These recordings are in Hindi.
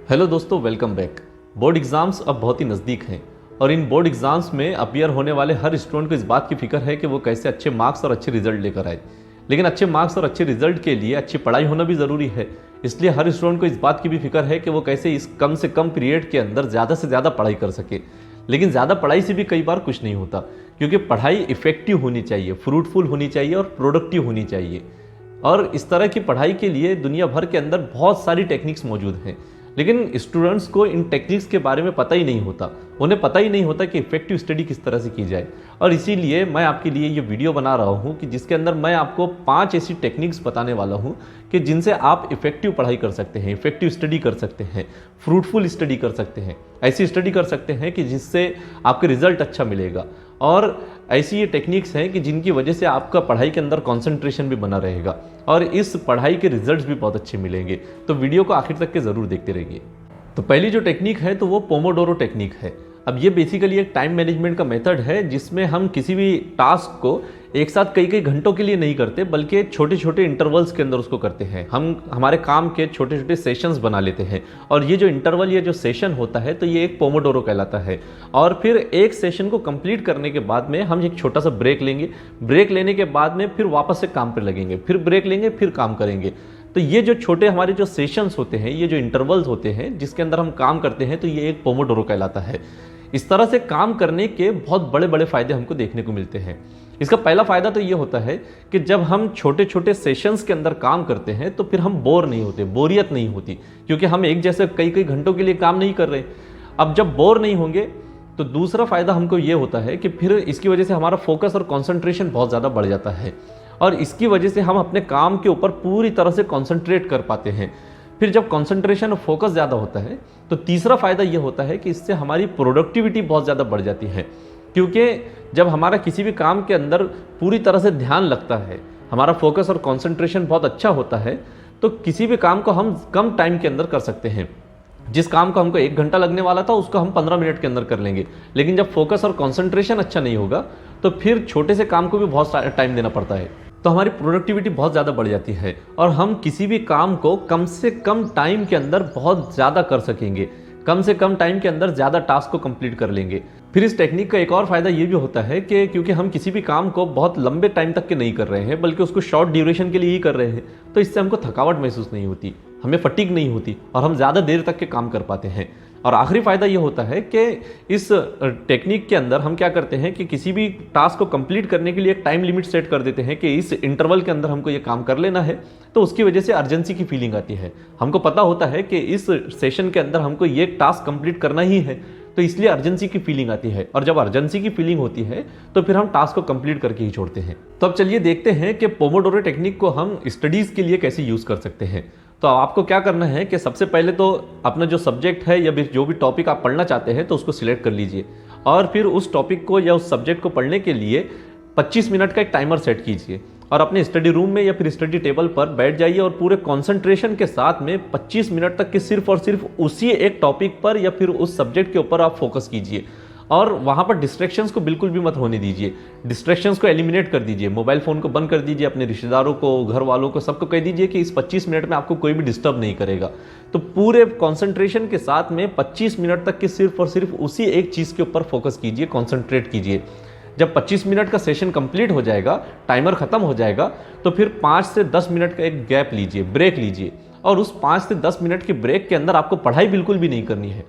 हेलो दोस्तों, वेलकम बैक। बोर्ड एग्जाम्स अब बहुत ही नज़दीक हैं और इन बोर्ड एग्जाम्स में अपीयर होने वाले हर स्टूडेंट को इस बात की फिक्र है कि वो कैसे अच्छे मार्क्स और अच्छे रिजल्ट लेकर आए। लेकिन अच्छे मार्क्स और अच्छे रिजल्ट के लिए अच्छी पढ़ाई होना भी ज़रूरी है। इसलिए हर स्टूडेंट को इस बात की भी फिक्र है कि वो कैसे इस कम से कम पीरियड के अंदर ज़्यादा से ज़्यादा पढ़ाई कर सके। लेकिन ज़्यादा पढ़ाई से भी कई बार कुछ नहीं होता, क्योंकि पढ़ाई इफेक्टिव होनी चाहिए, फ्रूटफुल होनी चाहिए और प्रोडक्टिव होनी चाहिए। और इस तरह की पढ़ाई के लिए दुनिया भर के अंदर बहुत सारी टेक्निक्स मौजूद हैं, लेकिन स्टूडेंट्स को इन टेक्निक्स के बारे में पता ही नहीं होता। उन्हें पता ही नहीं होता कि इफेक्टिव स्टडी किस तरह से की जाए। और इसीलिए मैं आपके लिए ये वीडियो बना रहा हूँ कि जिसके अंदर मैं आपको 5 ऐसी टेक्निक्स बताने वाला हूँ कि जिनसे आप इफेक्टिव पढ़ाई कर सकते हैं, इफेक्टिव स्टडी कर सकते हैं, फ्रूटफुल स्टडी कर सकते हैं, ऐसी स्टडी कर सकते हैं कि जिससे आपके रिजल्ट अच्छा मिलेगा। और ऐसी ये टेक्निक्स हैं कि जिनकी वजह से आपका पढ़ाई के अंदर कंसंट्रेशन भी बना रहेगा और इस पढ़ाई के रिजल्ट्स भी बहुत अच्छे मिलेंगे। तो वीडियो को आखिर तक के ज़रूर देखते रहिए। तो पहली जो टेक्निक है तो वो पोमोडोरो टेक्निक है। अब ये बेसिकली एक टाइम मैनेजमेंट का मेथड है जिसमें हम किसी भी टास्क को एक साथ कई कई घंटों के लिए नहीं करते, बल्कि छोटे छोटे इंटरवल्स के अंदर उसको करते हैं। हम हमारे काम के छोटे छोटे सेशंस बना लेते हैं और ये जो इंटरवल, ये जो सेशन होता है, तो ये एक पोमोडोरो कहलाता है। और फिर एक सेशन को कंप्लीट करने के बाद में हम एक छोटा सा ब्रेक लेंगे। ब्रेक लेने के बाद में फिर वापस से काम पर लगेंगे, फिर ब्रेक लेंगे, फिर काम करेंगे। तो ये जो छोटे हमारे जो सेशंस होते हैं, ये जो इंटरवल्स होते हैं जिसके अंदर हम काम करते हैं, तो ये एक पोमोडोरो कहलाता है। इस तरह से काम करने के बहुत बड़े बड़े फायदे हमको देखने को मिलते हैं। इसका पहला फायदा तो ये होता है कि जब हम छोटे छोटे सेशंस के अंदर काम करते हैं तो फिर हम बोर नहीं होते, बोरियत नहीं होती, क्योंकि हम एक जैसे कई कई घंटों के लिए काम नहीं कर रहे। अब जब बोर नहीं होंगे तो दूसरा फायदा हमको ये होता है कि फिर इसकी वजह से हमारा फोकस और कॉन्सेंट्रेशन बहुत ज़्यादा बढ़ जाता है और इसकी वजह से हम अपने काम के ऊपर पूरी तरह से कॉन्सेंट्रेट कर पाते हैं। फिर जब कंसंट्रेशन और फोकस ज़्यादा होता है तो तीसरा फायदा ये होता है कि इससे हमारी प्रोडक्टिविटी बहुत ज़्यादा बढ़ जाती है, क्योंकि जब हमारा किसी भी काम के अंदर पूरी तरह से ध्यान लगता है, हमारा फोकस और कंसंट्रेशन बहुत अच्छा होता है, तो किसी भी काम को हम कम टाइम के अंदर कर सकते हैं। जिस काम को हमको 1 घंटा लगने वाला था उसको हम 15 मिनट के अंदर कर लेंगे। लेकिन जब फोकस और कंसंट्रेशन अच्छा नहीं होगा तो फिर छोटे से काम को भी बहुत टाइम देना पड़ता है, तो हमारी प्रोडक्टिविटी बहुत ज़्यादा बढ़ जाती है और हम किसी भी काम को कम से कम टाइम के अंदर बहुत ज़्यादा कर सकेंगे, कम से कम टाइम के अंदर ज़्यादा टास्क को कंप्लीट कर लेंगे। फिर इस टेक्निक का एक और फायदा ये भी होता है कि क्योंकि हम किसी भी काम को बहुत लंबे टाइम तक के नहीं कर रहे हैं, बल्कि उसको शॉर्ट ड्यूरेशन के लिए ही कर रहे हैं, तो इससे हमको थकावट महसूस नहीं होती, हमें फटीग नहीं होती और हम ज़्यादा देर तक के काम कर पाते हैं। और आखिरी फायदा ये होता है कि इस टेक्निक के अंदर हम क्या करते हैं कि किसी भी टास्क को कंप्लीट करने के लिए एक टाइम लिमिट सेट कर देते हैं कि इस इंटरवल के अंदर हमको ये काम कर लेना है। तो उसकी वजह से अर्जेंसी की फीलिंग आती है। हमको पता होता है कि इस सेशन के अंदर हमको ये टास्क कंप्लीट करना ही है, तो इसलिए अर्जेंसी की फीलिंग आती है। और जब अर्जेंसी की फीलिंग होती है तो फिर हम टास्क को कंप्लीट करके ही छोड़ते हैं। तो अब चलिए देखते हैं कि पोमोडोरो टेक्निक को हम स्टडीज़ के लिए कैसे यूज़ कर सकते हैं। तो आपको क्या करना है कि सबसे पहले तो अपना जो सब्जेक्ट है या जो भी टॉपिक आप पढ़ना चाहते हैं तो उसको सिलेक्ट कर लीजिए और फिर उस टॉपिक को या उस सब्जेक्ट को पढ़ने के लिए 25 मिनट का एक टाइमर सेट कीजिए और अपने स्टडी रूम में या फिर स्टडी टेबल पर बैठ जाइए और पूरे कंसंट्रेशन के साथ में 25 मिनट तक के सिर्फ और सिर्फ उसी एक टॉपिक पर या फिर उस सब्जेक्ट के ऊपर आप फोकस कीजिए और वहाँ पर डिस्ट्रैक्शंस को बिल्कुल भी मत होने दीजिए। डिस्ट्रैक्शंस को एलिमिनेट कर दीजिए, मोबाइल फ़ोन को बंद कर दीजिए, अपने रिश्तेदारों को, घर वालों को, सबको कह दीजिए कि इस 25 मिनट में आपको कोई भी डिस्टर्ब नहीं करेगा। तो पूरे कॉन्सेंट्रेशन के साथ में 25 मिनट तक के सिर्फ और सिर्फ उसी एक चीज़ के ऊपर फोकस कीजिए, कॉन्सेंट्रेट कीजिए। जब 25 मिनट का सेशन कंप्लीट हो जाएगा, टाइमर ख़त्म हो जाएगा, तो फिर 5 से 10 मिनट का एक गैप लीजिए, ब्रेक लीजिए और उस 5 से 10 मिनट के ब्रेक के अंदर आपको पढ़ाई बिल्कुल भी नहीं करनी है।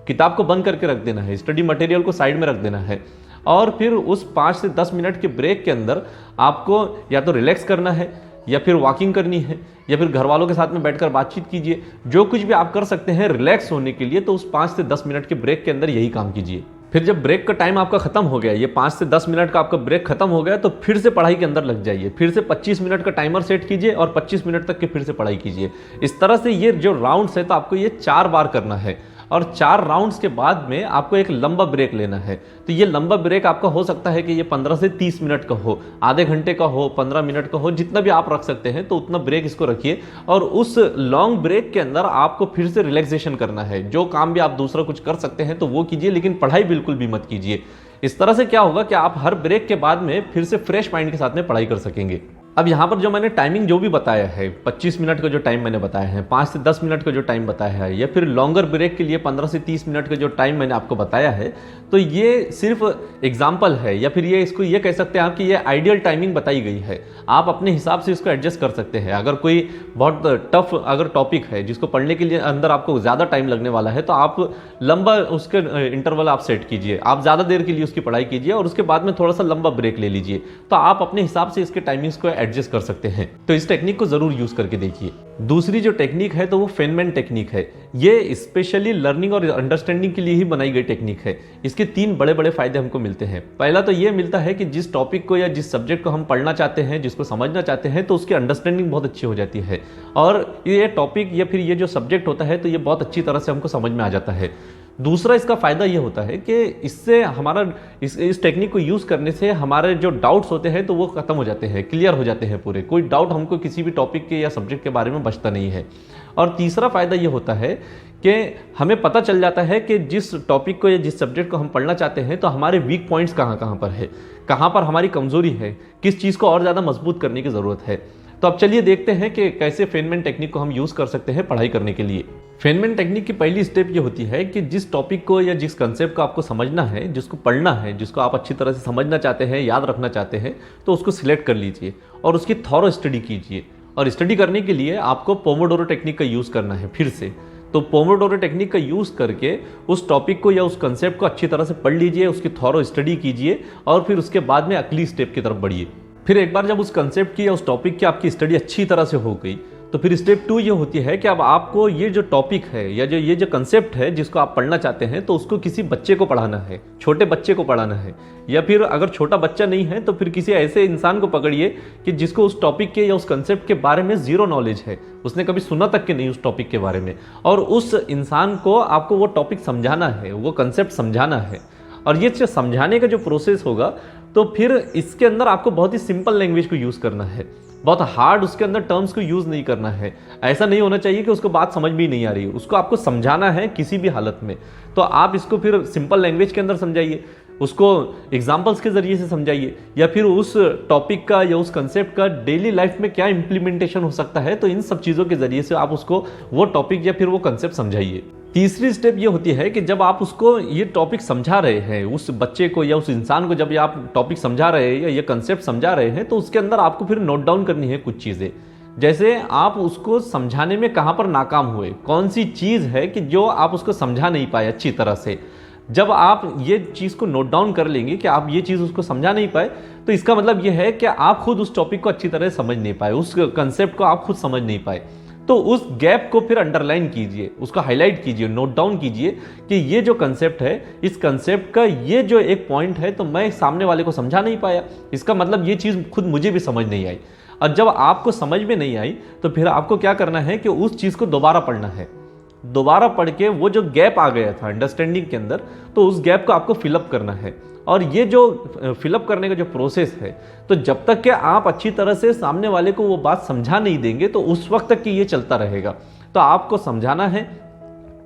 किताब को बंद करके रख देना है, स्टडी मटेरियल को साइड में रख देना है और फिर उस 5 से 10 मिनट के ब्रेक के अंदर आपको या तो रिलैक्स करना है या फिर वॉकिंग करनी है या फिर घर वालों के साथ में बैठकर बातचीत कीजिए। जो कुछ भी आप कर सकते हैं रिलैक्स होने के लिए, तो उस 5 से 10 मिनट के ब्रेक के अंदर यही काम कीजिए। फिर जब ब्रेक का टाइम आपका खत्म हो गया, ये 5 से 10 मिनट का आपका ब्रेक खत्म हो गया, तो फिर से पढ़ाई के अंदर लग जाइए। फिर से 25 मिनट का टाइमर सेट कीजिए और 25 मिनट तक के फिर से पढ़ाई कीजिए। इस तरह से ये जो राउंड्स है तो आपको ये 4 बार करना है और 4 राउंड्स के बाद में आपको एक लंबा ब्रेक लेना है। तो ये लंबा ब्रेक आपका हो सकता है कि ये 15 से 30 मिनट का हो, आधे घंटे का हो, 15 मिनट का हो, जितना भी आप रख सकते हैं तो उतना ब्रेक इसको रखिए। और उस लॉन्ग ब्रेक के अंदर आपको फिर से रिलैक्सेशन करना है। जो काम भी आप दूसरा कुछ कर सकते हैं तो वो कीजिए, लेकिन पढ़ाई बिल्कुल भी मत कीजिए। इस तरह से क्या होगा कि आप हर ब्रेक के बाद में फिर से फ्रेश माइंड के साथ में पढ़ाई कर सकेंगे। अब यहाँ पर जो मैंने टाइमिंग जो भी बताया है, 25 मिनट का जो टाइम मैंने बताया है, 5 से 10 मिनट का जो टाइम बताया है, या फिर लॉन्गर ब्रेक के लिए 15 से 30 मिनट का जो टाइम मैंने आपको बताया है, तो ये सिर्फ एग्जाम्पल है, या फिर ये इसको ये कह सकते हैं आप कि ये आइडियल टाइमिंग बताई गई है। आप अपने हिसाब से इसको एडजस्ट कर सकते हैं। अगर कोई बहुत टफ अगर टॉपिक है जिसको पढ़ने के लिए अंदर आपको ज़्यादा टाइम लगने वाला है, तो आप लंबा उसके इंटरवल आप सेट कीजिए, आप ज़्यादा देर के लिए उसकी पढ़ाई कीजिए और उसके बाद में थोड़ा सा लंबा ब्रेक ले लीजिए। तो आप अपने हिसाब से इसके टाइमिंग्स को एडजस्ट कर सकते हैं। तो इस टेक्निक को जरूर यूज करके देखिए। दूसरी जो टेक्निक है तो वो फेनमैन टेक्निक है। ये स्पेशली लर्निंग और अंडरस्टैंडिंग के लिए ही बनाई गई टेक्निक है। इसके 3 बड़े बड़े फायदे हमको मिलते हैं। पहला तो ये मिलता है कि जिस टॉपिक को या जिस सब्जेक्ट को हम पढ़ना चाहते हैं, जिसको समझना चाहते हैं, तो उसकी अंडरस्टैंडिंग बहुत अच्छी हो जाती है और ये टॉपिक या फिर ये जो सब्जेक्ट होता है तो ये बहुत अच्छी तरह से हमको समझ में आ जाता है। दूसरा इसका फ़ायदा ये होता है कि इससे हमारा इस टेक्निक को यूज़ करने से हमारे जो डाउट्स होते हैं तो वो ख़त्म हो जाते हैं, क्लियर हो जाते हैं पूरे। कोई डाउट हमको किसी भी टॉपिक के या सब्जेक्ट के बारे में बचता नहीं है। और तीसरा फ़ायदा ये होता है कि हमें पता चल जाता है कि जिस टॉपिक को या जिस सब्जेक्ट को हम पढ़ना चाहते हैं तो हमारे वीक पॉइंट्स कहाँ कहाँ पर है, कहाँ पर हमारी कमज़ोरी है, किस चीज़ को और ज़्यादा मजबूत करने की ज़रूरत है। तो अब चलिए देखते हैं कि कैसे फेनमैन टेक्निक को हम यूज़ कर सकते हैं पढ़ाई करने के लिए। फेनमैन टेक्निक की पहली स्टेप ये होती है कि जिस टॉपिक को या जिस कंसेप्ट को आपको समझना है, जिसको पढ़ना है, जिसको आप अच्छी तरह से समझना चाहते हैं, याद रखना चाहते हैं, तो उसको सिलेक्ट कर लीजिए और उसकी थॉरो स्टडी कीजिए। और स्टडी करने के लिए आपको पोमोडोरो टेक्निक का यूज़ करना है फिर से। तो पोमोडोरो टेक्निक का यूज़ करके उस टॉपिक को या उस कंसेप्ट को अच्छी तरह से पढ़ लीजिए, उसकी थॉरो स्टडी कीजिए और फिर उसके बाद में अगली स्टेप की तरफ बढ़िए। फिर एक बार जब उस कंसेप्ट की या उस टॉपिक की आपकी स्टडी अच्छी तरह से हो गई, तो फिर स्टेप 2 ये होती है कि अब आपको ये जो टॉपिक है या ये जो कंसेप्ट है जिसको आप पढ़ना चाहते हैं, तो उसको किसी बच्चे को पढ़ाना है, छोटे बच्चे को पढ़ाना है। या फिर अगर छोटा बच्चा नहीं है तो फिर किसी ऐसे इंसान को पकड़िए कि जिसको उस टॉपिक के या उस कंसेप्ट के बारे में ज़ीरो नॉलेज है, उसने कभी सुना तक के नहीं उस टॉपिक के बारे में, और उस इंसान को आपको वो टॉपिक समझाना है, वो कंसेप्ट समझाना है। और ये जो समझाने का जो प्रोसेस होगा, तो फिर इसके अंदर आपको बहुत ही सिंपल लैंग्वेज को यूज़ करना है, बहुत हार्ड उसके अंदर टर्म्स को यूज़ नहीं करना है। ऐसा नहीं होना चाहिए कि उसको बात समझ भी नहीं आ रही है, उसको आपको समझाना है किसी भी हालत में। तो आप इसको फिर सिंपल लैंग्वेज के अंदर समझाइए, उसको एग्जाम्पल्स के ज़रिए से समझाइए, या फिर उस टॉपिक का या उस कंसेप्ट का डेली लाइफ में क्या इम्प्लीमेंटेशन हो सकता है, तो इन सब चीज़ों के ज़रिए से आप उसको वो टॉपिक या फिर वो कंसेप्ट समझाइए। तीसरी स्टेप ये होती है कि जब आप उसको ये टॉपिक समझा रहे हैं, उस बच्चे को या उस इंसान को जब आप टॉपिक समझा रहे हैं या ये कंसेप्ट समझा रहे हैं, तो उसके अंदर आपको फिर नोट डाउन करनी है कुछ चीज़ें। जैसे आप उसको समझाने में कहाँ पर नाकाम हुए, कौन सी चीज़ है कि जो आप उसको समझा नहीं पाए अच्छी तरह से। जब आप ये चीज़ को नोट डाउन कर लेंगे कि आप ये चीज़ उसको समझा नहीं पाए, तो इसका मतलब ये है कि आप खुद उस टॉपिक को अच्छी तरह समझ नहीं पाए, उस कंसेप्ट को आप खुद समझ नहीं पाए। तो उस गैप को फिर अंडरलाइन कीजिए, उसको हाईलाइट कीजिए, नोट डाउन कीजिए कि ये जो कंसेप्ट है, इस कंसेप्ट का ये जो एक पॉइंट है तो मैं सामने वाले को समझा नहीं पाया, इसका मतलब ये चीज़ खुद मुझे भी समझ नहीं आई। और जब आपको समझ में नहीं आई तो फिर आपको क्या करना है कि उस चीज़ को दोबारा पढ़ना है, दोबारा पढ़ के वो जो गैप आ गया था अंडरस्टैंडिंग के अंदर, तो उस गैप को आपको फिलअप करना है। और ये जो फिलअप करने का जो प्रोसेस है, तो जब तक कि आप अच्छी तरह से सामने वाले को वो बात समझा नहीं देंगे, तो उस वक्त तक कि ये चलता रहेगा। तो आपको समझाना है,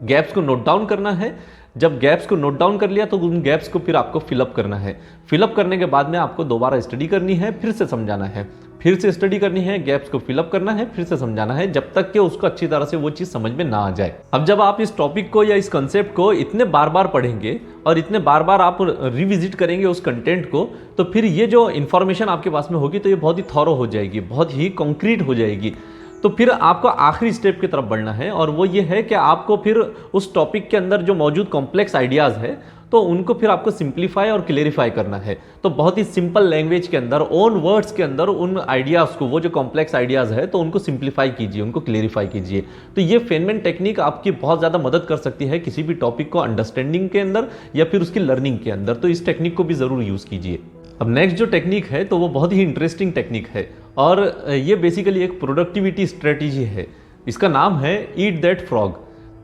गैप्स को नोट डाउन करना है। जब गैप्स को नोट डाउन कर लिया तो उन गैप्स को फिर आपको फिलअप करना है। फिलअप करने के बाद में आपको दोबारा स्टडी करनी है, फिर से समझाना है, फिर से स्टडी करनी है, गैप्स को फिलअप करना है, फिर से समझाना है, जब तक कि उसको अच्छी तरह से वो चीज़ समझ में ना आ जाए। अब जब आप इस टॉपिक को या इस कंसेप्ट को इतने बार बार पढ़ेंगे और इतने बार बार आप रिविजिट करेंगे उस कंटेंट को, तो फिर ये जो इन्फॉर्मेशन आपके पास में होगी तो ये बहुत ही थॉरो हो जाएगी, बहुत ही कॉन्क्रीट हो जाएगी। तो फिर आपको आखिरी स्टेप की तरफ बढ़ना है, और वो ये है कि आपको फिर उस टॉपिक के अंदर जो मौजूद कॉम्प्लेक्स आइडियाज़ है, तो उनको फिर आपको सिंप्लीफाई और क्लेरिफाई करना है। तो बहुत ही सिंपल लैंग्वेज के अंदर, ओन वर्ड्स के अंदर उन आइडियाज़ को, वो जो कॉम्प्लेक्स आइडियाज़ है, तो उनको सिंप्लीफाई कीजिए, उनको क्लेरिफाई कीजिए। तो ये फेनमैन टेक्निक आपकी बहुत ज़्यादा मदद कर सकती है किसी भी टॉपिक को अंडरस्टैंडिंग के अंदर या फिर उसकी लर्निंग के अंदर। तो इस टेक्निक को भी ज़रूर यूज़ कीजिए। अब नेक्स्ट जो टेक्निक है तो वो बहुत ही इंटरेस्टिंग टेक्निक है, और ये बेसिकली एक प्रोडक्टिविटी स्ट्रेटजी है। इसका नाम है ईट दैट फ्रॉग।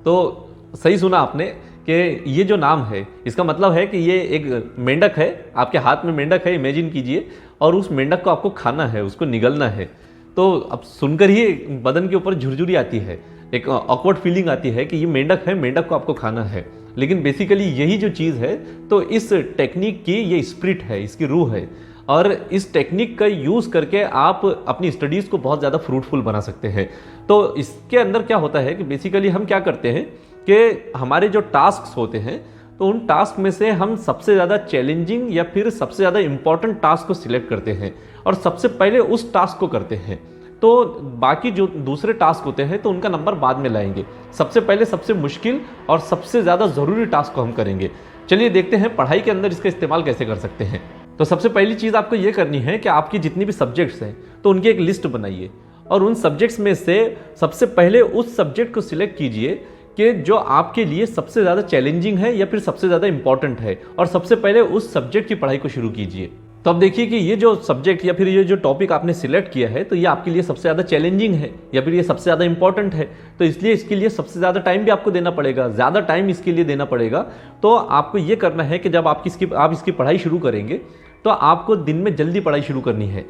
तो सही सुना आपने कि ये जो नाम है, इसका मतलब है कि ये एक मेंढक है, आपके हाथ में मेंढक है, इमेजिन कीजिए, और उस मेंढक को आपको खाना है, उसको निगलना है। तो अब सुनकर ही बदन के ऊपर झुरझुरी आती है, एक ऑकवर्ड फीलिंग आती है कि ये मेंढक है, मेंढक को आपको खाना है। लेकिन बेसिकली यही जो चीज़ है, तो इस टेक्निक की ये स्पिरिट है, इसकी रूह है। और इस टेक्निक का यूज़ करके आप अपनी स्टडीज़ को बहुत ज़्यादा फ्रूटफुल बना सकते हैं। तो इसके अंदर क्या होता है कि बेसिकली हम क्या करते हैं कि हमारे जो टास्क होते हैं तो उन टास्क में से हम सबसे ज़्यादा चैलेंजिंग या फिर सबसे ज़्यादा इंपॉर्टेंट टास्क को सिलेक्ट करते हैं और सबसे पहले उस टास्क को करते हैं। तो बाकी जो दूसरे टास्क होते हैं तो उनका नंबर बाद में लाएंगे। सबसे पहले सबसे मुश्किल और सबसे ज़्यादा ज़रूरी टास्क को हम करेंगे। चलिए देखते हैं पढ़ाई के अंदर इसका इस्तेमाल कैसे कर सकते हैं। तो सबसे पहली चीज़ आपको ये करनी है कि आपकी जितनी भी सब्जेक्ट्स हैं तो उनकी एक लिस्ट बनाइए और उन सब्जेक्ट्स में से सबसे पहले उस सब्जेक्ट को सिलेक्ट कीजिए कि जो आपके लिए सबसे ज़्यादा चैलेंजिंग है या फिर सबसे ज़्यादा इंपॉर्टेंट है, और सबसे पहले उस सब्जेक्ट की पढ़ाई को शुरू कीजिए। तो अब देखिए कि ये जो सब्जेक्ट या फिर ये जो टॉपिक आपने सिलेक्ट किया है तो ये आपके लिए सबसे ज़्यादा चैलेंजिंग है या फिर ये सबसे ज़्यादा इंपॉर्टेंट है, तो इसलिए इसके लिए सबसे ज़्यादा टाइम भी आपको देना पड़ेगा, ज़्यादा टाइम इसके लिए देना पड़ेगा। तो आपको ये करना है कि जब आप इसकी पढ़ाई शुरू करेंगे तो आपको दिन में जल्दी पढ़ाई शुरू करनी है।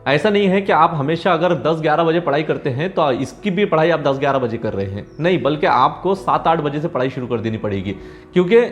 ऐसा नहीं है कि आप हमेशा अगर 10-11 बजे पढ़ाई करते हैं तो इसकी भी पढ़ाई आप 10-11 बजे कर रहे हैं, नहीं, बल्कि आपको 7-8 बजे से पढ़ाई शुरू कर देनी पड़ेगी। क्योंकि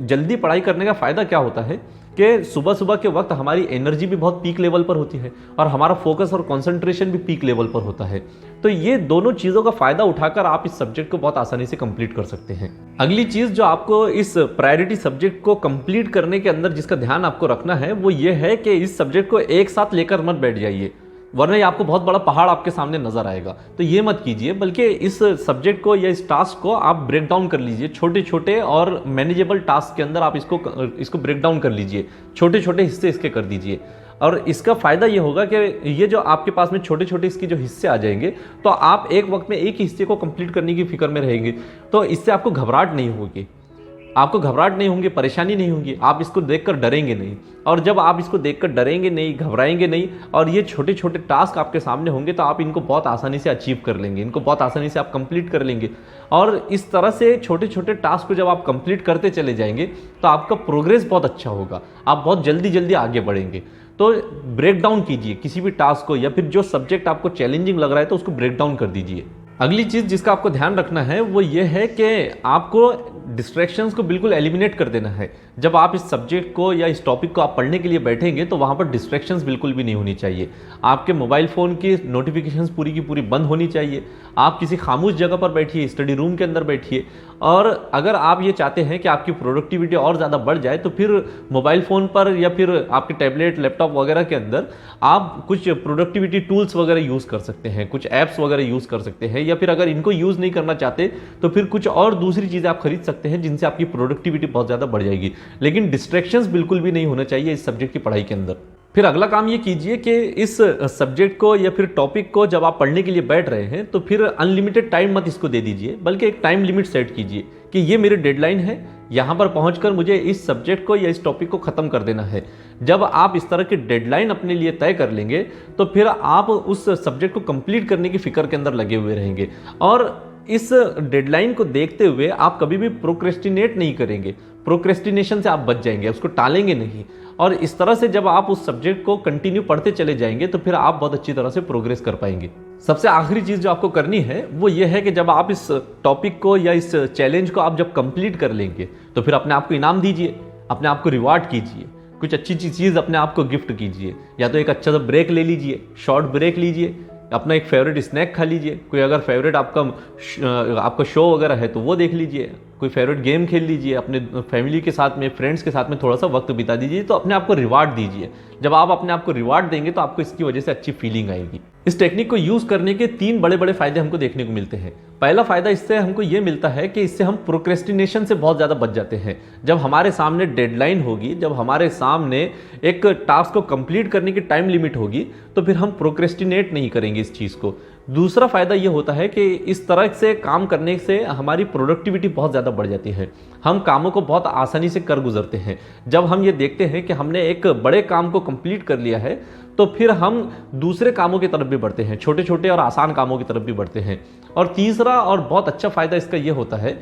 जल्दी पढ़ाई करने का फ़ायदा क्या होता है कि सुबह सुबह के वक्त हमारी एनर्जी भी बहुत पीक लेवल पर होती है और हमारा फोकस और कंसंट्रेशन भी पीक लेवल पर होता है। तो ये दोनों चीज़ों का फ़ायदा उठाकर आप इस सब्जेक्ट को बहुत आसानी से कंप्लीट कर सकते हैं। अगली चीज़ जो आपको इस प्रायोरिटी सब्जेक्ट को कंप्लीट करने के अंदर जिसका ध्यान आपको रखना है वो ये है कि इस सब्जेक्ट को एक साथ लेकर मत बैठ जाइए, वरना ये आपको बहुत बड़ा पहाड़ आपके सामने नजर आएगा। तो ये मत कीजिए, बल्कि इस सब्जेक्ट को या इस टास्क को आप ब्रेक डाउन कर लीजिए छोटे छोटे और मैनेजेबल टास्क के अंदर। आप इसको ब्रेक डाउन कर लीजिए, छोटे छोटे हिस्से इसके कर दीजिए। और इसका फ़ायदा ये होगा कि ये जो आपके पास में छोटे छोटे इसके जो हिस्से आ जाएंगे तो आप एक वक्त में एक ही हिस्से को कंप्लीट करने की फिक्र में रहेंगे। तो इससे आपको घबराहट नहीं होगी, परेशानी नहीं होगी, आप इसको देखकर डरेंगे नहीं। और जब आप इसको देखकर डरेंगे नहीं, घबराएंगे नहीं और ये छोटे छोटे टास्क आपके सामने होंगे तो आप इनको बहुत आसानी से अचीव कर लेंगे, इनको बहुत आसानी से आप कंप्लीट कर लेंगे। और इस तरह से छोटे छोटे टास्क को जब आप कंप्लीट करते चले जाएंगे तो आपका प्रोग्रेस बहुत अच्छा होगा, आप बहुत जल्दी जल्दी आगे बढ़ेंगे। तो ब्रेक डाउन कीजिए किसी भी टास्क को, या फिर जो सब्जेक्ट आपको चैलेंजिंग लग रहा है तो उसको ब्रेक डाउन कर दीजिए। अगली चीज़ जिसका आपको ध्यान रखना है वो ये है कि आपको डिस्ट्रैक्शंस को बिल्कुल एलिमिनेट कर देना है। जब आप इस सब्जेक्ट को या इस टॉपिक को आप पढ़ने के लिए बैठेंगे तो वहाँ पर डिस्ट्रैक्शंस बिल्कुल भी नहीं होनी चाहिए। आपके मोबाइल फ़ोन की नोटिफिकेशंस पूरी की पूरी बंद होनी चाहिए। आप किसी खामोश जगह पर बैठिए, स्टडी रूम के अंदर बैठिए। और अगर आप ये चाहते हैं कि आपकी प्रोडक्टिविटी और ज़्यादा बढ़ जाए तो फिर मोबाइल फ़ोन पर या फिर आपके टैबलेट, लैपटॉप वगैरह के अंदर आप कुछ प्रोडक्टिविटी टूल्स वगैरह यूज़ कर सकते हैं, कुछ ऐप्स वगैरह यूज़ कर सकते हैं, या फिर अगर इनको यूज़ नहीं करना चाहते तो फिर कुछ और दूसरी चीज़ें आप खरीद सकते हैं जिनसे आपकी प्रोडक्टिविटी बहुत ज़्यादा बढ़ जाएगी। लेकिन डिस्ट्रैक्शंस बिल्कुल भी नहीं होना चाहिए इस सब्जेक्ट की पढ़ाई के अंदर। फिर अगला काम ये कीजिए कि इस सब्जेक्ट को या फिर टॉपिक को जब आप पढ़ने के लिए बैठ रहे हैं तो फिर अनलिमिटेड टाइम मत इसको दे दीजिए, बल्कि एक टाइम लिमिट सेट कीजिए कि ये मेरी डेडलाइन है, यहाँ पर पहुँचकर मुझे इस सब्जेक्ट को या इस टॉपिक को ख़त्म कर देना है। जब आप इस तरह की डेडलाइन अपने लिए तय कर लेंगे तो फिर आप उस सब्जेक्ट को कंप्लीट करने की फिक्र के अंदर लगे हुए रहेंगे और इस डेडलाइन को देखते हुए आप कभी भी प्रोक्रेस्टिनेट नहीं करेंगे। प्रोक्रेस्टिनेशन से आप बच जाएंगे, उसको टालेंगे नहीं। और इस तरह से जब आप उस सब्जेक्ट को कंटिन्यू पढ़ते चले जाएंगे तो फिर आप बहुत अच्छी तरह से प्रोग्रेस कर पाएंगे। सबसे आखिरी चीज़ जो आपको करनी है वो ये है कि जब आप इस टॉपिक को या इस चैलेंज को आप जब कंप्लीट कर लेंगे तो फिर अपने आप को इनाम दीजिए, अपने आप को रिवार्ड कीजिए, कुछ अच्छी चीज़ अपने आप को गिफ्ट कीजिए। या तो एक अच्छा सा ब्रेक ले लीजिए, शॉर्ट ब्रेक लीजिए, अपना एक फेवरेट स्नैक खा लीजिए, कोई अगर फेवरेट आपका शो वगैरह है तो वो देख लीजिए, कोई फेवरेट गेम खेल लीजिए, अपने फैमिली के साथ में, फ्रेंड्स के साथ में थोड़ा सा वक्त बिता दीजिए। तो अपने आप को रिवार्ड दीजिए। जब आप अपने आप को रिवार्ड देंगे तो आपको इसकी वजह से अच्छी फीलिंग आएगी। इस टेक्निक को यूज़ करने के 3 बड़े बड़े फायदे हमको देखने को मिलते हैं। पहला फायदा इससे हमको ये मिलता है कि इससे हम प्रोक्रेस्टिनेशन से बहुत ज़्यादा बच जाते हैं। जब हमारे सामने डेडलाइन होगी, जब हमारे सामने एक टास्क को कंप्लीट करने की टाइम लिमिट होगी तो फिर हम प्रोक्रेस्टिनेट नहीं करेंगे इस चीज़ को। दूसरा फायदा ये होता है कि इस तरह से काम करने से हमारी प्रोडक्टिविटी बहुत ज़्यादा बढ़ जाती है। हम कामों को बहुत आसानी से कर गुजरते हैं। जब हम ये देखते हैं कि हमने एक बड़े काम को कंप्लीट कर लिया है तो फिर हम दूसरे कामों की तरफ भी बढ़ते हैं, छोटे छोटे और आसान कामों की तरफ भी बढ़ते हैं। और तीसरा और बहुत अच्छा फायदा इसका ये होता है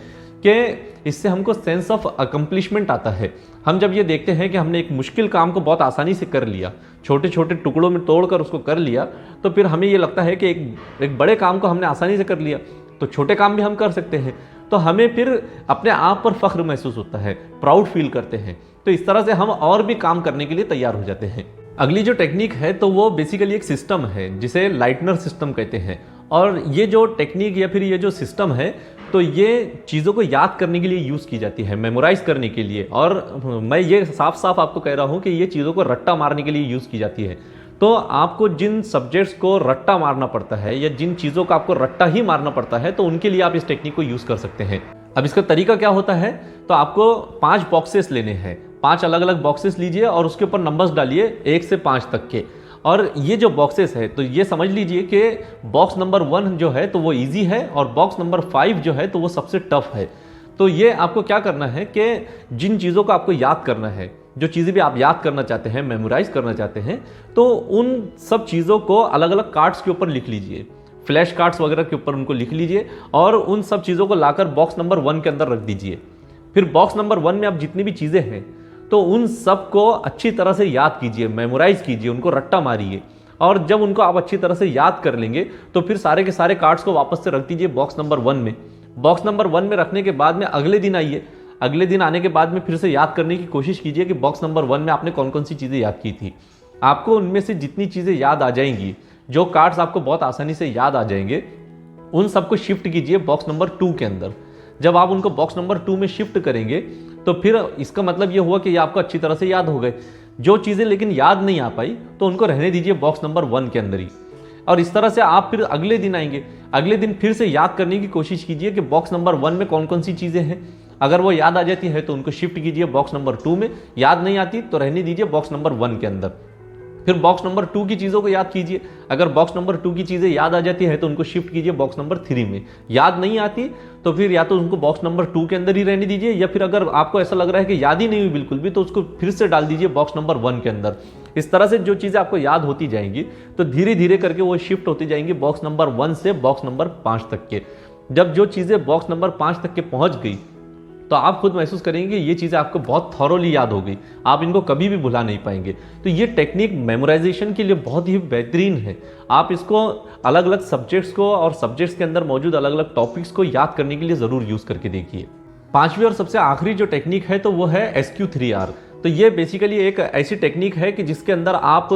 कि इससे हमको सेंस ऑफ अकम्प्लिशमेंट आता है। हम जब ये देखते हैं कि हमने एक मुश्किल काम को बहुत आसानी से कर लिया, छोटे छोटे टुकड़ों में तोड़कर उसको कर लिया, तो फिर हमें ये लगता है कि एक बड़े काम को हमने आसानी से कर लिया तो छोटे काम भी हम कर सकते हैं। तो हमें फिर अपने आप पर फख्र महसूस होता है, प्राउड फील करते हैं। तो इस तरह से हम और भी काम करने के लिए तैयार हो जाते हैं। अगली जो टेक्निक है तो वो बेसिकली एक सिस्टम है जिसे लाइटनर सिस्टम कहते हैं। और ये जो टेक्निक या फिर ये जो सिस्टम है तो ये चीज़ों को याद करने के लिए यूज़ की जाती है, मेमोराइज करने के लिए। और मैं ये साफ साफ आपको कह रहा हूँ कि ये चीज़ों को रट्टा मारने के लिए यूज़ की जाती है। तो आपको जिन सब्जेक्ट्स को रट्टा मारना पड़ता है या जिन चीज़ों को आपको रट्टा ही मारना पड़ता है तो उनके लिए आप इस टेक्निक को यूज़ कर सकते हैं। अब इसका तरीका क्या होता है, तो आपको 5 बॉक्सेस लेने हैं, 5 अलग अलग बॉक्सेस लीजिए और उसके ऊपर नंबर्स डालिए 1 से 5 तक के। और ये जो बॉक्सेस है तो ये समझ लीजिए कि बॉक्स नंबर 1 जो है तो वो इजी है और बॉक्स नंबर 5 जो है तो वो सबसे टफ है। तो ये आपको क्या करना है कि जिन चीज़ों को आपको याद करना है, जो चीज़ें भी आप याद करना चाहते हैं, मेमोराइज करना चाहते हैं, तो उन सब चीज़ों को अलग अलग कार्ड्स के ऊपर लिख लीजिए, फ्लैश कार्ड्स वगैरह के ऊपर उनको लिख लीजिए और उन सब चीज़ों को लाकर बॉक्स नंबर 1 के अंदर रख दीजिए। फिर बॉक्स नंबर 1 में आप जितनी भी चीज़ें हैं तो उन सब को अच्छी तरह से याद कीजिए, मेमोराइज कीजिए, उनको रट्टा मारिए। और जब उनको आप अच्छी तरह से याद कर लेंगे तो फिर सारे के सारे कार्ड्स को वापस से रख दीजिए बॉक्स नंबर 1 में। बॉक्स नंबर 1 में रखने के बाद में अगले दिन आइए, अगले दिन आने के बाद में फिर से याद करने की कोशिश कीजिए कि बॉक्स नंबर 1 में आपने कौन कौन सी चीज़ें याद की थी। आपको उनमें से जितनी चीज़ें याद आ जाएंगी, जो कार्ड्स आपको बहुत आसानी से याद आ जाएंगे, उन सबको शिफ्ट कीजिए बॉक्स नंबर 2 के अंदर। जब आप उनको बॉक्स नंबर 2 में शिफ्ट करेंगे तो फिर इसका मतलब ये हुआ कि ये आपको अच्छी तरह से याद हो गए। जो चीज़ें लेकिन याद नहीं आ पाई तो उनको रहने दीजिए बॉक्स नंबर 1 के अंदर ही। और इस तरह से आप फिर अगले दिन आएंगे, अगले दिन फिर से याद करने की कोशिश कीजिए कि बॉक्स नंबर 1 में कौन कौन सी चीज़ें हैं। अगर वो याद आ जाती है तो उनको शिफ्ट कीजिए बॉक्स नंबर 2 में, याद नहीं आती तो रहने दीजिए बॉक्स नंबर 1 के अंदर। फिर बॉक्स नंबर 2 की चीज़ों को याद कीजिए, अगर बॉक्स नंबर 2 की चीज़ें याद आ जाती है तो उनको शिफ्ट कीजिए बॉक्स नंबर 3 में। याद नहीं आती तो फिर या तो उनको बॉक्स नंबर 2 के अंदर ही रहने दीजिए, या फिर अगर आपको ऐसा लग रहा है कि याद ही नहीं हुई बिल्कुल भी तो उसको फिर से डाल दीजिए बॉक्स नंबर 1 के अंदर। इस तरह से जो चीज़ें आपको याद होती जाएंगी तो धीरे धीरे करके वो शिफ्ट होती जाएंगी बॉक्स नंबर 1 से बॉक्स नंबर 5 तक के। जब जो चीज़ें बॉक्स नंबर 5 तक के पहुंच गई तो आप खुद महसूस करेंगे ये चीज़ें आपको बहुत थॉरोली याद हो गई, आप इनको कभी भी भुला नहीं पाएंगे। तो ये टेक्निक मेमोराइजेशन के लिए बहुत ही बेहतरीन है। आप इसको अलग अलग सब्जेक्ट्स को और सब्जेक्ट्स के अंदर मौजूद अलग अलग टॉपिक्स को याद करने के लिए ज़रूर यूज़ करके देखिए। 5वीं और सबसे आखिरी जो टेक्निक है तो वो है SQ3R। तो ये बेसिकली एक ऐसी टेक्निक है कि जिसके अंदर आप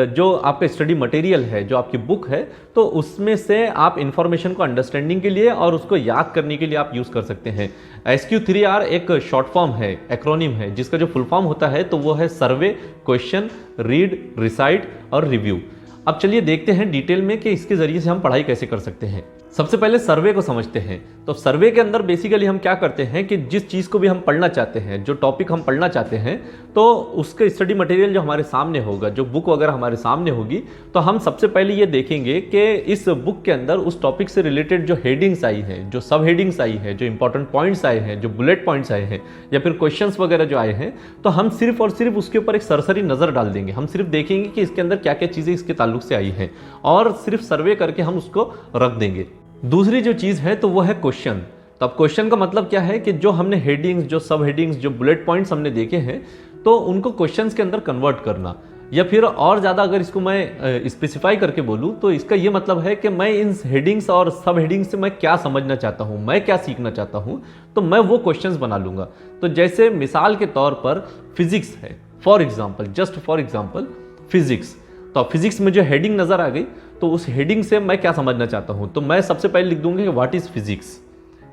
जो आपका स्टडी मटेरियल है, जो आपकी बुक है, तो उसमें से आप इंफॉर्मेशन को अंडरस्टैंडिंग के लिए और उसको याद करने के लिए आप यूज़ कर सकते हैं। SQ3R एक शॉर्ट फॉर्म है, एक्रोनिम है, जिसका जो फुल फॉर्म होता है तो वो है सर्वे, क्वेश्चन, रीड, रिसाइट और रिव्यू। अब चलिए देखते हैं डिटेल में कि इसके जरिए से हम पढ़ाई कैसे कर सकते हैं। सबसे पहले सर्वे को समझते हैं। तो सर्वे के अंदर बेसिकली हम क्या करते हैं कि जिस चीज़ को भी हम पढ़ना चाहते हैं, जो टॉपिक हम पढ़ना चाहते हैं, तो उसके स्टडी मटेरियल जो हमारे सामने होगा, जो बुक वगैरह हमारे सामने होगी, तो हम सबसे पहले ये देखेंगे कि इस बुक के अंदर उस टॉपिक से रिलेटेड जो हेडिंग्स आई हैं, जो सब हेडिंग्स आई हैं, जो इंपॉर्टेंट पॉइंट्स आए हैं, जो बुलेट पॉइंट्स आए हैं या फिर क्वेश्चंस वगैरह जो आए हैं, तो हम सिर्फ और सिर्फ उसके ऊपर एक सरसरी नज़र डाल देंगे। हम सिर्फ देखेंगे कि इसके अंदर क्या क्या चीज़ें इसके ताल्लुक से आई हैं और सिर्फ सर्वे करके हम उसको रख देंगे। दूसरी जो चीज़ है तो वो है क्वेश्चन। तो अब क्वेश्चन का मतलब क्या है कि जो हमने हेडिंग्स, जो सब हेडिंग्स, जो बुलेट पॉइंट्स हमने देखे हैं तो उनको क्वेश्चंस के अंदर कन्वर्ट करना, या फिर और ज़्यादा अगर इसको मैं स्पेसिफाई करके बोलूँ तो इसका ये मतलब है कि मैं इन हेडिंग्स और सब हेडिंग्स से मैं क्या समझना चाहता हूँ, मैं क्या सीखना चाहता हूँ, तो मैं वो क्वेश्चंस बना लूँगा। तो जैसे मिसाल के तौर पर फिजिक्स है, for example, just for example physics. तो फिजिक्स में जो हेडिंग नज़र आ गई तो उस हेडिंग से मैं क्या समझना चाहता हूँ, तो मैं सबसे पहले लिख दूंगा कि व्हाट इज़ फिजिक्स।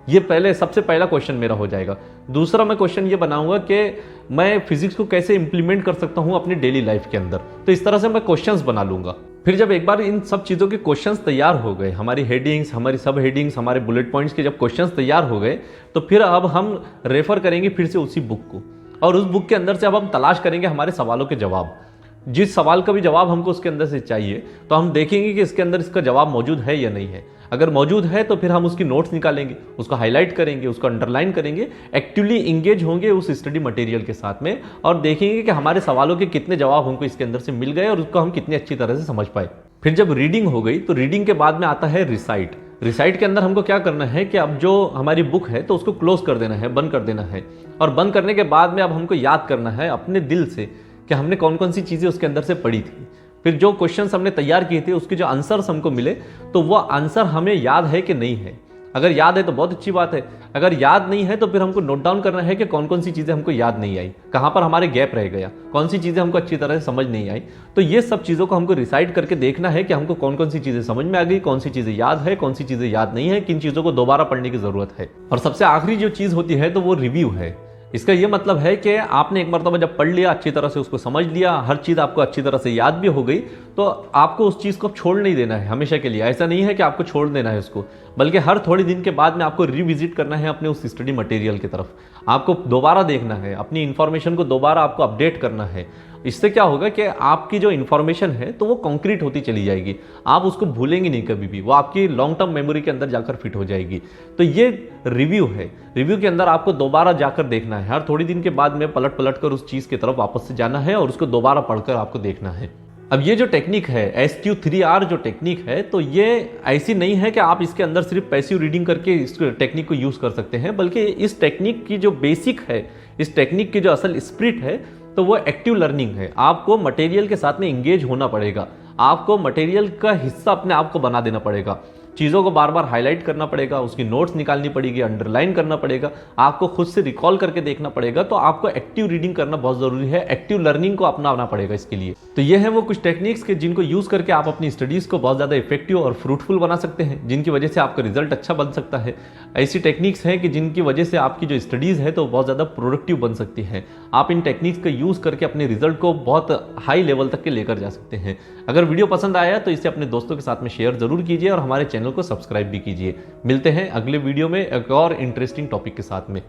ये पहले सबसे पहला क्वेश्चन मेरा हो जाएगा। दूसरा मैं क्वेश्चन ये बनाऊंगा कि मैं फिजिक्स को कैसे इंप्लीमेंट कर सकता हूँ अपनी डेली लाइफ के अंदर। तो इस तरह से मैं क्वेश्चंस बना लूंगा। फिर जब एक बार इन सब चीज़ों के क्वेश्चंस तैयार हो गए, हमारी हेडिंग्स, हमारी सब हेडिंग्स, हमारे बुलेट पॉइंट्स के जब क्वेश्चंस तैयार हो गए, तो फिर अब हम रेफर करेंगे फिर से उसी बुक को, और उस बुक के अंदर से अब हम तलाश करेंगे हमारे सवालों के जवाब। जिस सवाल का भी जवाब हमको उसके अंदर से चाहिए तो हम देखेंगे कि इसके अंदर इसका जवाब मौजूद है या नहीं है। अगर मौजूद है तो फिर हम उसकी नोट्स निकालेंगे, उसको हाईलाइट करेंगे, उसको अंडरलाइन करेंगे, एक्टिवली इंगेज होंगे उस स्टडी मटेरियल के साथ में और देखेंगे कि हमारे सवालों के कितने जवाब हमको इसके अंदर से मिल गए और उसको हम कितनी अच्छी तरह से समझ पाए। फिर जब रीडिंग हो गई तो रीडिंग के बाद में आता है रिसाइट। रिसाइट के अंदर हमको क्या करना है कि अब जो हमारी बुक है तो उसको क्लोज कर देना है, बंद कर देना है, और बंद करने के बाद में अब हमको याद करना है अपने दिल से कि हमने कौन कौन सी चीज़ें उसके अंदर से पढ़ी थी। फिर जो क्वेश्चंस हमने तैयार किए थे उसके जो आंसर्स हमको मिले तो वो आंसर हमें याद है कि नहीं है। अगर याद है तो बहुत अच्छी बात है, अगर याद नहीं है तो फिर हमको नोट डाउन करना है कि कौन कौन सी चीज़ें हमको याद नहीं आई, कहाँ पर हमारे गैप रह गया, कौन सी चीज़ें हमको अच्छी तरह से समझ नहीं आई। तो ये सब चीज़ों को हमको रिसाइड करके देखना है कि हमको कौन कौन सी चीज़ें समझ में आ गई, कौन सी चीज़ें याद है, कौन सी चीज़ें याद नहीं है, किन चीज़ों को दोबारा पढ़ने की ज़रूरत है। और सबसे आखिरी जो चीज़ होती है तो वो रिव्यू है। इसका ये मतलब है कि आपने एक मरतबा जब पढ़ लिया, अच्छी तरह से उसको समझ लिया, हर चीज़ आपको अच्छी तरह से याद भी हो गई, तो आपको उस चीज़ को छोड़ नहीं देना है हमेशा के लिए। ऐसा नहीं है कि आपको छोड़ देना है उसको, बल्कि हर थोड़े दिन के बाद में आपको रिविजिट करना है अपने उस स्टडी मटेरियल की तरफ। आपको दोबारा देखना है, अपनी इंफॉर्मेशन को दोबारा आपको अपडेट करना है। इससे क्या होगा कि आपकी जो इन्फॉर्मेशन है तो वो कॉन्क्रीट होती चली जाएगी, आप उसको भूलेंगे नहीं कभी भी, वो आपकी लॉन्ग टर्म मेमोरी के अंदर जाकर फिट हो जाएगी। तो ये रिव्यू है, रिव्यू के अंदर आपको दोबारा जाकर देखना है, हर थोड़ी दिन के बाद में पलट पलट कर उस चीज़ की तरफ वापस से जाना है और उसको दोबारा पढ़कर आपको देखना है। अब ये जो टेक्निक है SQ3R जो टेक्निक है, तो ये ऐसी नहीं है कि आप इसके अंदर सिर्फ पैसिव रीडिंग करके इस टेक्निक को यूज़ कर सकते हैं, बल्कि इस टेक्निक की जो बेसिक है, इस टेक्निक की जो असल स्पिरिट है तो वो एक्टिव लर्निंग है। आपको मटेरियल के साथ में इंगेज होना पड़ेगा, आपको मटेरियल का हिस्सा अपने आप को बना देना पड़ेगा, चीज़ों को बार बार हाईलाइट करना पड़ेगा, उसकी नोट्स निकालनी पड़ेगी, अंडरलाइन करना पड़ेगा, आपको खुद से रिकॉल करके देखना पड़ेगा। तो आपको एक्टिव रीडिंग करना बहुत ज़रूरी है, एक्टिव लर्निंग को अपनाना पड़ेगा इसके लिए। तो ये है वो कुछ टेक्निक्स के जिनको यूज़ करके आप अपनी स्टडीज़ को बहुत ज़्यादा इफेक्टिव और फ्रूटफुल बना सकते हैं, जिनकी वजह से आपका रिजल्ट अच्छा बन सकता है। ऐसी टेक्निक्स हैं कि जिनकी वजह से आपकी जो स्टडीज़ है तो बहुत ज़्यादा प्रोडक्टिव बन सकती हैं। आप इन टेक्निक्स का यूज़ करके अपने रिजल्ट को बहुत हाई लेवल तक के लेकर जा सकते हैं। अगर वीडियो पसंद आया तो इसे अपने दोस्तों के साथ में शेयर जरूर कीजिए और हमारे चैनल को सब्सक्राइब भी कीजिए। मिलते हैं अगले वीडियो में एक और इंटरेस्टिंग टॉपिक के साथ में।